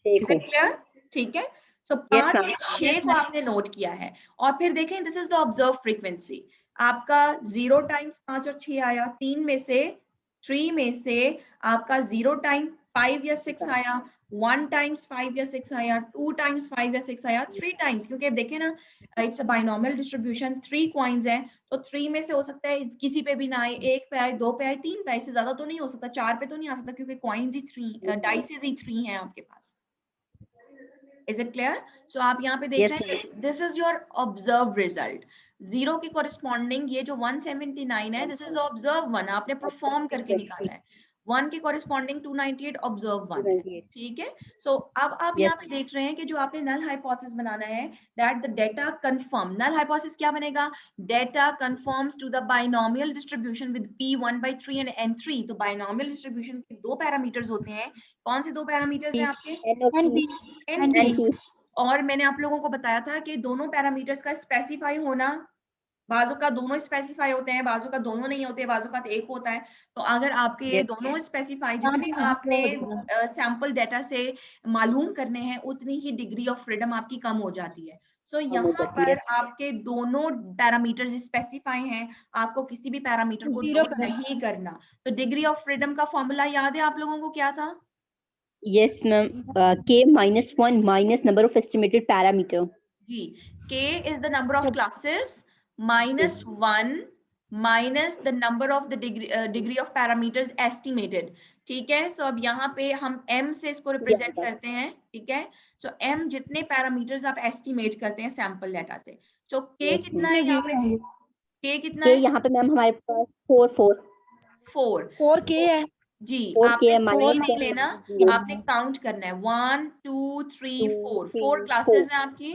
Speaker 1: Is it clear? ठीक है, सो 5 और 6 को आपने नोट किया है, और फिर देखें this is the observe frequency, आपका 0 टाइम्स 5 और 6 आया, 3 में से आपका 0 टाइम 5 या 6 आया, 1 टाइम्स 5 या 6 आया, 2 टाइम्स 5 या 6 आया, 3 टाइम्स, क्योंकि देखें ना it's a binomial distribution, 3 coins हैं तो 3 में से हो सकता है किसी पे भी ना आए, 1 पे आए, 2 पे आए, 3 पे आए, इससे ज्यादा तो नहीं हो सकता, 4 पे तो नहीं आ सकता, क्योंकि कॉइन्स ही 3, डाइसेस ही 3 हैं आपके पास। Is it clear? So आप यहाँ पे देख रहे हैं, this is your observed result। 0 के corresponding ये जो 179 है, this is the observed one, आपने perform करके निकाला है। 1 के corresponding 298 observed one है, ठीक है। So अब आप यहाँ पे देख रहे हैं कि जो आपने null hypothesis बनाना है, that the data confirm, null hypothesis क्या बनेगा, data conforms to the binomial distribution with p 1/3 and n3। तो binomial distribution के 2 parameters होते हैं, कौन से 2 parameters हैं आपके,
Speaker 2: NP,
Speaker 1: और मैंने आप लोगों को बताया था कि दोनों पैरामीटर्स का स्पेसिफाई होना, बाजू का दोनों स्पेसिफाई होते हैं, बाजू का दोनों नहीं होते, बाजू का एक होता है। तो अगर आपके ये दोनों स्पेसिफाई, जितने आपने सैंपल डेटा से मालूम करने हैं, उतनी ही डिग्री ऑफ फ्रीडम आपकी कम हो जाती है। सो यहाँ पर आपके दोनों पैरामीटर्स स्पेसिफाई हैं, आपको किसी भी पैरामीटर को नोट नहीं करना। तो डिग्री ऑफ फ्रीडम का फॉर्मूला याद है आप लोगों को, क्या था?
Speaker 2: Yes, ma'am. K-1 minus number of estimated parameter.
Speaker 1: Ji, K is the number of classes minus 1 minus the number of the degree of parameters estimated। ठीक है, सो अब यहाँ पे हम M से इसको रिप्रेजेंट करते हैं, ठीक है। सो M जितने पैरामीटर्स आप एस्टिमेट करते हैं सैंपल डाटा से। सो K कितना है यहाँ पे, K कितना है
Speaker 2: यहाँ पे मैम हमारे पास 4
Speaker 3: K है
Speaker 1: जी,
Speaker 2: 4
Speaker 1: आपने
Speaker 2: K
Speaker 1: 3 नहीं लेना, आपने काउंट करना है 1 2 3 4 क्लासेस हैं आपकी,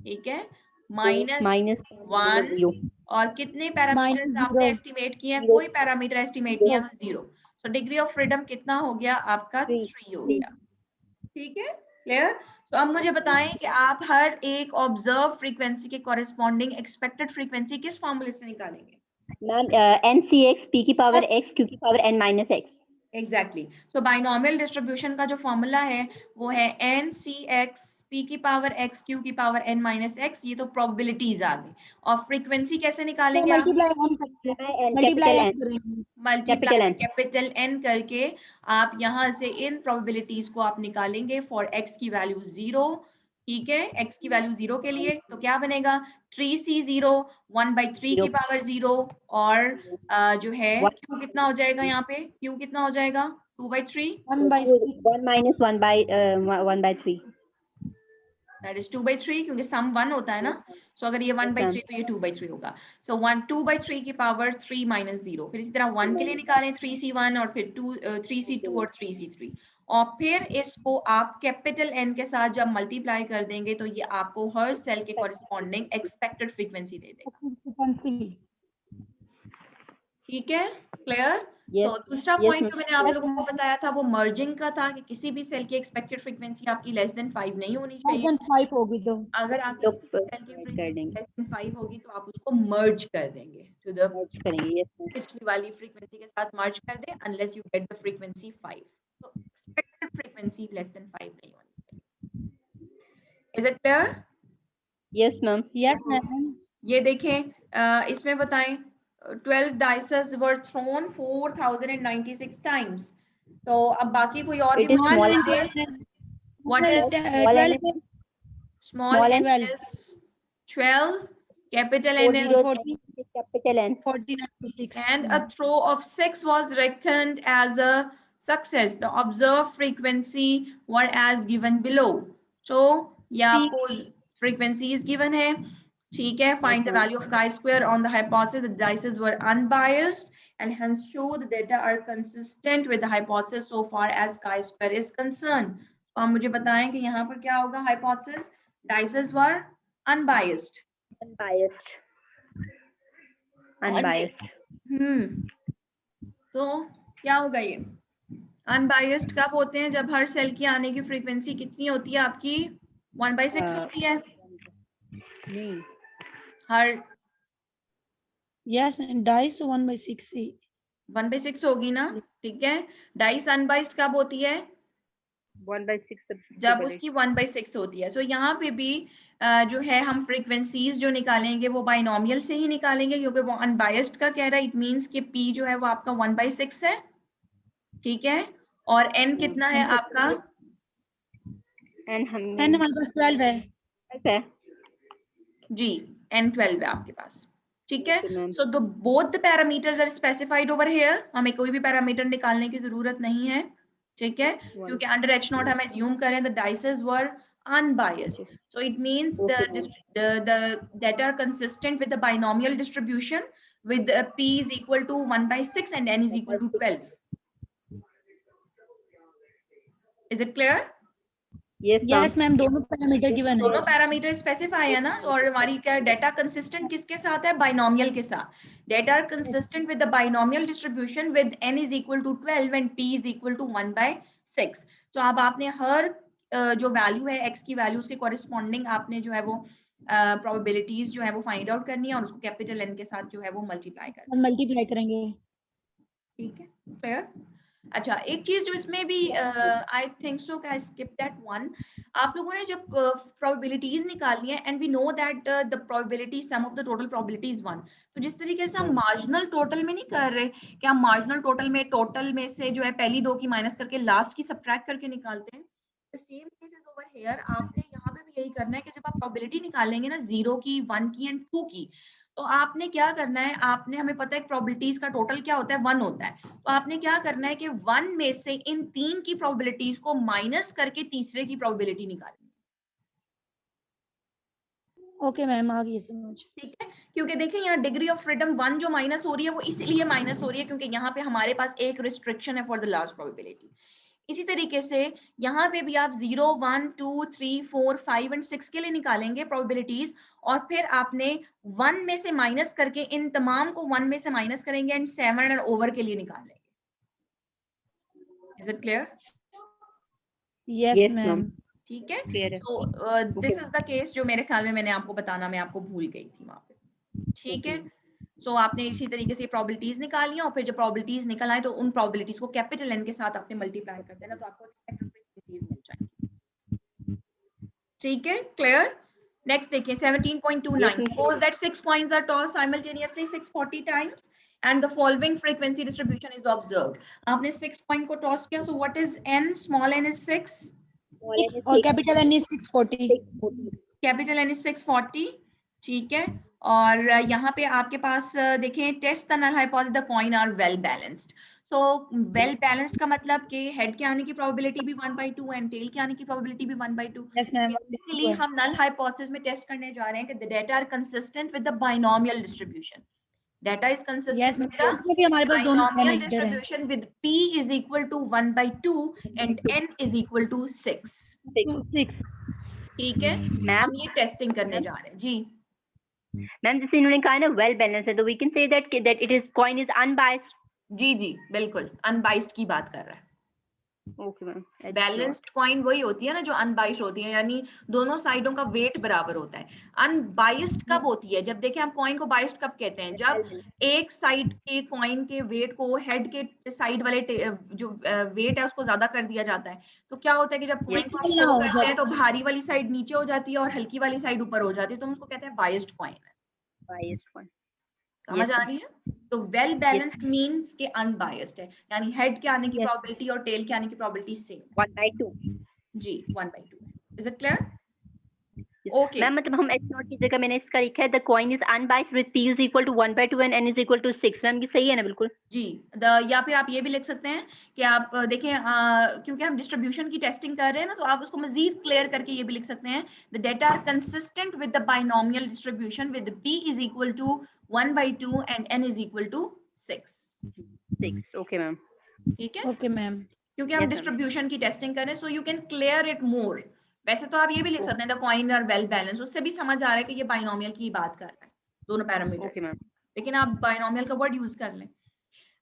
Speaker 1: ठीक है, माइनस 1 और कितने पैरामीटर्स आपने एस्टिमेट किए हैं, कोई पैरामीटर एस्टिमेट नहीं है तो 0। तो डिग्री ऑफ फ्रीडम कितना हो गया आपका, 3 हो गया, ठीक है, क्लियर। सो अब मुझे बताएं कि आप हर एक ऑब्जर्व फ्रीक्वेंसी के कॉरेस्पॉन्डिंग एक्सपेक्टेड फ्रीक्वेंसी किस फॉर्मूले से निकालेंगे?
Speaker 2: मैम NCX P की पावर X Q की power N minus X।
Speaker 1: Exactly, so binomial distribution का जो फॉर्मूला है वो है NCX P की पावर X Q की पावर N minus X। ये तो प्रोबेबिलिटीज आ गई, और फ्रीक्वेंसी कैसे निकालेंगे, मल्टीप्लाई कैपिटल N करके आप यहाँ से इन प्रोबेबिलिटीज को आप निकालेंगे फॉर X की वैल्यू 0, ठीक है, X की वैल्यू 0 के लिए तो क्या बनेगा, 3C0 1/3 की पावर 0, और जो है Q कितना हो जाएगा, यहाँ पे Q कितना हो जाएगा, 2/3,
Speaker 2: 1 minus 1/3,
Speaker 1: दैट इज 2/3, क्योंकि सम 1 होता है ना। सो अगर ये 1/3 तो ये 2/3 होगा। सो 2/3 की पावर 3 minus 0, फिर इसी तरह 1 के लिए निकालें 3C1 और फिर 3C2 और 3C3, और फिर इसको आप कैपिटल N के साथ जब मल्टीप्लाई कर देंगे तो ये आपको हर सेल के कॉरेस्पॉन्डिंग एक्सपेक्टेड फ्रीक्वेंसी दे देगा, ठीक है, क्लियर। तो दूसरा पॉइंट जो मैंने आप लोगों को बताया था वो मर्जिंग का था कि किसी भी सेल की एक्सपेक्टेड फ्रीक्वेंसी आपकी लेस देन 5 नहीं होनी चाहिए।
Speaker 3: 5 होगी तो
Speaker 1: अगर आपकी किसी सेल की फ्रीक्वेंसी लेस देन 5 होगी तो आप उसको मर्ज कर देंगे, टू द पिछली वाली फ्रीक्वेंसी के साथ मर्ज कर दें, unless you get the frequency 5। तो एक्सपेक्टेड फ्रीक्वेंसी लेस देन 5 नहीं होनी चाहिए। Is it clear?
Speaker 2: Yes ma'am.
Speaker 3: Yes ma'am.
Speaker 1: ये देखें, इसमें बताएं 12 dices were thrown 4096 times। तो अब बाकी कोई और भी what is small n is 12, Capital N is
Speaker 2: 40, capital N.
Speaker 3: 49.6.
Speaker 1: and a throw of 6 was reckoned as a success. The observed frequency were as given below. So यहाँ आपको frequencies given है, ठीक है. Find the value of chi-square on the hypothesis that the dices were unbiased and hence show the data are consistent with the hypothesis so far as chi-square is concerned. तो आप मुझे बताएं कि यहाँ पर क्या होगा hypothesis? Dices were unbiased.
Speaker 2: Unbiased.
Speaker 1: तो क्या होगा ये? अनबायस्ड कब होते हैं? जब हर सेल की आने की फ्रीक्वेंसी कितनी होती है आपकी? 1/6 होती है.
Speaker 2: नहीं,
Speaker 1: हर
Speaker 3: Yes, dice 1/6.
Speaker 1: 1/6 होगी ना, ठीक है. डाइस अनबायस्ड कब होती है?
Speaker 2: 1/6
Speaker 1: जब उसकी 1/6 होती है. सो यहाँ पे भी जो है हम फ्रीक्वेंसीज जो निकालेंगे वो बाइनोमियल से ही निकालेंगे क्योंकि वो अनबायस्ड का कह रहा है. इट मींस कि p जो है वो आपका 1/6 है, ठीक है. और n कितना है आपका?
Speaker 2: n
Speaker 3: हमारे पास 12 है
Speaker 1: जी, n 12 है आपके पास, ठीक है. So the both the parameters are specified over here. हमें कोई भी पैरामीटर निकालने की जरूरत नहीं है, ठीक है, क्योंकि अंडर h0 हम assume करें the dices were unbiased. So it means the data are consistent with the binomial distribution with p is equal to 1/6 and n is equal to 12. Is it clear?
Speaker 3: Yes ma'am, दोनों parameter given है.
Speaker 1: दोनों parameter specify है ना. और हमारी क्या data consistent किसके साथ है? बाइनोमियल के साथ. Data are consistent with the binomial distribution with n is equal to 12 and p is equal to 1/6. तो अब आपने हर जो वैल्यू है x की वैल्यू उसके कॉरेस्पॉन्डिंग आपने जो है वो प्रोबेबिलिटीज जो है वो फाइंड आउट करनी है और उसको कैपिटल N के साथ जो है वो मल्टीप्लाई
Speaker 3: करेंगे.
Speaker 1: ठीक है, क्लियर. अच्छा, एक चीज जो इसमें भी I think so I skip that one. आप लोगों ने जब प्रोबेबिलिटीज निकालनी है and we know that the probability sum of the total probability is 1. तो जिस तरीके से हम मार्जिनल टोटल में नहीं कर रहे कि हम मार्जिनल टोटल में से जो है पहली दो की माइनस करके लास्ट की सब्ट्रैक्ट करके निकालते हैं. The same case is over here. आपने यहाँ पे भी यही करना है कि जब आप प्रोबेबिलिटी निकालेंगे ना 0 की, 1 की एंड 2 की, तो आपने क्या करना है, आपने, हमें पता है प्रोबेबिलिटीज का टोटल क्या होता है? 1 होता है. तो आपने क्या करना है कि 1 में से इन 3 की प्रोबेबिलिटीज को माइनस करके तीसरे की प्रोबेबिलिटी निकालनी है.
Speaker 3: ओके मैम, आ गई समझ.
Speaker 1: ठीक है, क्योंकि देखिए यहाँ डिग्री ऑफ फ्रीडम 1 जो माइनस हो रही है वो इसलिए माइनस हो रही है क्योंकि यहाँ पे हमारे पास एक रिस्ट्रिक्शन है फॉर द लास्ट प्रोबेबिलिटी. इसी तरीके से यहाँ पे भी आप 0, 1, 2, 3, 4, 5 एंड 6 के लिए निकालेंगे प्रोबेबिलिटीज और फिर आपने 1 में से माइनस करके इन तमाम को 1 में से माइनस करेंगे एंड 7 एंड ओवर के लिए निकाल लेंगे. Is it clear?
Speaker 3: Yes ma'am.
Speaker 1: ठीक है. तो दिस इज द केस जो मेरे ख्याल में मैंने आपको बताना मैं आपको भूल गई थी वहां पे. ठीक है. सो आपने इसी तरीके से प्रोबेबिलिटीज निकाली और फिर जब प्रोबेबिलिटीज निकल आए तो उन प्रोबेबिलिटीज को कैपिटल N के साथ आपने मल्टीप्लाई कर देना तो आपको एक्सपेक्टेड फ्रीक्वेंसीज मिल जाएंगी. ठीक है, क्लियर. नेक्स्ट देखिए 17.29. Suppose that 6 coins are tossed simultaneously 640 times and the following frequency distribution is observed. आपने 6 coin को टॉस किया. So what is n? Small n is 6
Speaker 3: और capital N is 640.
Speaker 1: Capital N is 640. ठीक है. और यहाँ पे आपके पास देखें test the null hypothesis the coin are well balanced. So well balanced का मतलब कि हेड के आने की प्रोबेबिलिटी भी 1/2 एंड टेल के आने की प्रोबेबिलिटी भी 1/2. बेसिकली हम नल हाइपोथेसिस में टेस्ट करने जा रहे हैं कि the data are consistent with the binomial distribution. Data is consistent with the
Speaker 3: हमारे पास दोनों
Speaker 1: binomial distribution with p is equal to 1/2 and n is equal to 6. ठीक है, हम ये टेस्टिंग करने जा रहे हैं जी.
Speaker 2: मैम जैसे इन्होंने कहा ना वेल बैलेंस है तो we can say that it is coin is unbiased.
Speaker 1: जी जी बिल्कुल अनबाइस्ड की बात कर रहा है.
Speaker 2: Okay ma'am.
Speaker 1: बैलेंस्ड कॉइन वही होती है ना जो अनबाइस्ड होती है, यानी दोनों साइडों का वेट बराबर होता है. अनबाइस्ड कब होती है? जब देखें हम कॉइन को बाइस्ड कब कहते हैं? जब एक साइड के कॉइन के वेट को हेड के साइड वाले जो वेट है उसको ज्यादा कर दिया जाता है. तो क्या होता है कि जब कॉइन को थ्रो करते हैं तो भारी वाली साइड नीचे हो जाती है और हल्की वाली साइड ऊपर हो जाती है, तो हम उसको कहते हैं बाइस्ड कॉइन. बाइस्ड कॉइन समझ आ रही है? तो वेल बैलेंस्ड मींस के अनबायस्ड है, यानी हेड के आने की प्रोबेबिलिटी और टेल के आने की प्रोबेबिलिटी सेम
Speaker 2: 1/2.
Speaker 1: जी 1/2. Is it clear? Okay
Speaker 2: ma'am मतलब हम h नॉट की जगह मैंने इसका लिखा है the coin is unbiased with p is equal to 1/2 and n is equal to 6। Ma'am ये सही है ना? बिल्कुल
Speaker 1: जी। या फिर आप ये भी लिख सकते हैं कि आप देखें क्योंकि हम डिस्ट्रीब्यूशन की टेस्टिंग कर रहे हैं ना, तो आप उसको मजीद क्लियर करके ये भी लिख सकते हैं the data are consistent with the binomial distribution with p is equal to 1/2 and n is equal to 6।
Speaker 2: Okay ma'am.
Speaker 1: ठीक है,
Speaker 3: ओके मैम।
Speaker 1: क्योंकि हम
Speaker 2: Yes, ma'am.
Speaker 1: डिस्ट्रीब्यूशन की टेस्टिंग कर रहे हैं, so you can clear it more. वैसे तो आप ये भी लिख सकते हैं the coin are well balance, उससे भी समझ आ रहा है कि ये बाइनोमियल की बात कर रहा है, दोनों पैरामीटर्स।
Speaker 2: Okay ma'am.
Speaker 1: लेकिन आप बाइनोमियल का वर्ड यूज कर लें।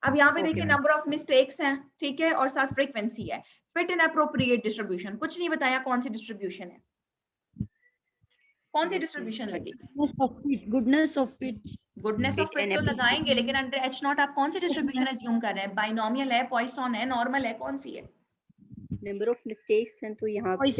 Speaker 1: अब यहाँ पे देखिए नंबर ऑफ मिस्टेक्स हैं, ठीक है, और साथ फ्रीक्वेंसी है। फिट इन अप्रोप्रिएट डिस्ट्रीब्यूशन, कुछ नहीं बताया कौन सी डिस्ट्रीब्यूशन है, कौन सी डिस्ट्रीब्यूशन लगेगी?
Speaker 3: Goodness of fit.
Speaker 1: Goodness of fit तो लगाएंगे, लेकिन अंडर एच नॉट आप कौन सी डिस्ट्रीब्यूशन एज्यूम कर रहे हैं? बाइनोमियल है, पॉइसन है, नॉर्मल है, कौन सी है?
Speaker 2: नंबर ऑफ मिस्टेक्स हैं तो यहाँ पे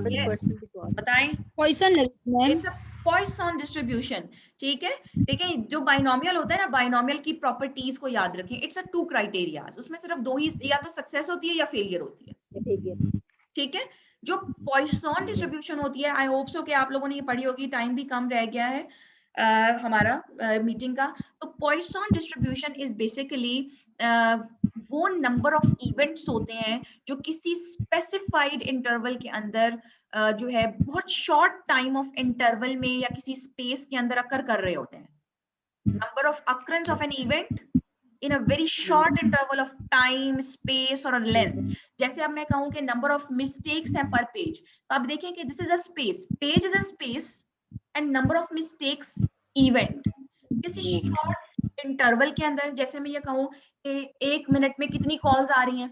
Speaker 1: Yes. बताएं।
Speaker 3: Poisson ma'am.
Speaker 1: It's a Poisson distribution, ठीक है। देखिए जो बाइनोमियल होता है ना, बाइनोमियल की प्रॉपर्टीज को याद रखें। इट्स अ 2 क्राइटेरियाज, उसमें सिर्फ 2 ही, या तो सक्सेस होती है या फेलियर होती है, ठीक है। जो पॉइसन डिस्ट्रीब्यूशन होती है, आई होप सो कि आप लोगों ने ये पढ़ी होगी, टाइम भी कम रह गया है हमारा मीटिंग का। तो पॉइसन डिस्ट्रीब्यूशन इज बेसिकली वो नंबर ऑफ इवेंट्स होते हैं जो किसी स्पेसिफाइड इंटरवल के अंदर जो है बहुत शॉर्ट टाइम ऑफ इंटरवल में या किसी स्पेस के अंदर अकर कर रहे होते हैं। Number of occurrence of an event in a very short interval of time, space or a length. जैसे अब मैं कहूं कि number of mistakes हैं per page, तो आप देखें कि this is a space, page is a space and number of mistakes event किसी short interval के अंदर। जैसे मैं ये कहूं कि 1 मिनट में कितनी calls आ रही हैं,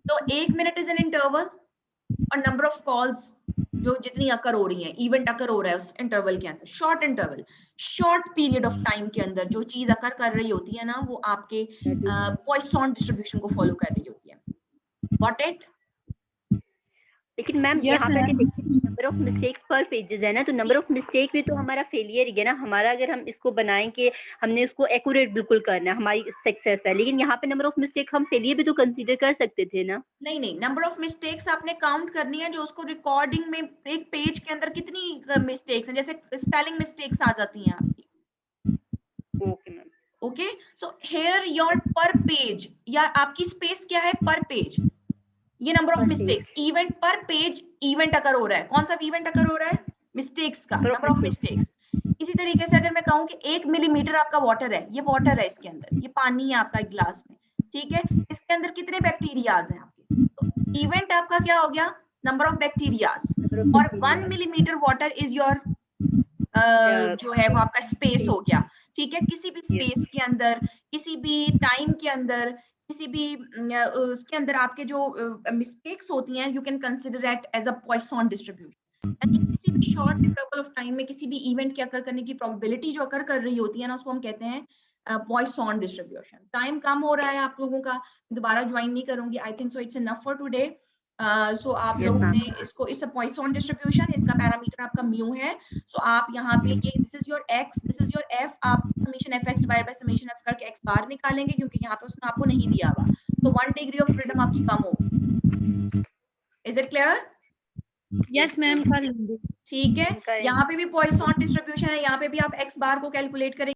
Speaker 1: तो 1 मिनट is an interval और number of calls जो जितनी अकर हो रही है, इवेंट अकर हो रहा है उस इंटरवल के अंदर, short interval, short period of time के अंदर जो चीज अकर कर रही होती है ना, वो आपके पॉइसन डिस्ट्रीब्यूशन को फॉलो कर रही होती है। Got it?
Speaker 2: लेकिन मैम यहाँ पे अगर देखिए नंबर ऑफ मिस्टेक्स पर पेजेस है ना, तो नंबर ऑफ मिस्टेक भी तो हमारा फेलियर ही है ना हमारा। अगर हम इसको बनाएं कि हमने उसको एक्यूरेट बिल्कुल करना है, हमारी सक्सेस है। लेकिन यहाँ पे नंबर ऑफ मिस्टेक हम फेलियर भी तो कंसीडर कर सकते थे ना।
Speaker 1: नहीं नहीं, नंबर ऑफ मिस्टेक्स आपने काउंट करनी है जो उसको रिकॉर्डिंग में एक पेज के अंदर कितनी मिस्टेक्स हैं, जैसे स्पेलिंग मिस्टेक्स आ जाती हैं आपकी।
Speaker 2: Okay ma'am.
Speaker 1: Okay, so here your पर पेज या आपकी स्पेस क्या है? पर पेज, ये नंबर ऑफ मिस्टेक्स। इवेंट पर पेज इवेंट अकर हो रहा है, कौन सा इवेंट अकर हो रहा है? मिस्टेक्स का, नंबर ऑफ मिस्टेक्स। इसी तरीके से अगर मैं कहूं कि 1 मिलीमीटर आपका वाटर है, ये वाटर है, इसके अंदर ये पानी है आपका एक गिलास में, ठीक है, इसके अंदर कितने बैक्टीरियाज हैं आपके? तो इवेंट आपका क्या हो गया? Number of bacterias. और 1 मिलीमीटर वाटर इज योर जो है वो आपका स्पेस हो गया, ठीक है। किसी भी स्पेस के अंदर, किसी भी टाइम के अंदर, किसी भी उसके अंदर आपके जो मिस्टेक्स होती हैं, you can consider it as a Poisson distribution. यानी किसी भी शॉर्ट इंटरवल ऑफ टाइम में किसी भी इवेंट के अकर करने की प्रोबेबिलिटी जो अकर कर रही होती है ना, उसको हम कहते हैं पॉइसन डिस्ट्रीब्यूशन। टाइम कम हो रहा है आप लोगों का, दोबारा ज्वाइन नहीं करूंगी, I think so it's enough for today. So आप लोगों ने इसको, इट्स अ पॉइसन डिस्ट्रीब्यूशन, इसका पैरामीटर आपका म्यू है। सो आप यहाँ पे ये this is your x, this is your f, आप summation fx divided by summation f करके x बार निकालेंगे क्योंकि यहाँ पे उसने आपको नहीं दिया हुआ, तो 1 डिग्री ऑफ फ्रीडम आपकी कम होगी। Is it clear?
Speaker 3: Yes ma'am, कर लेंगे।
Speaker 1: ठीक है, यहाँ पे भी पॉइसन डिस्ट्रीब्यूशन है, यहाँ पे भी आप x बार को कैलकुलेट करेंगे।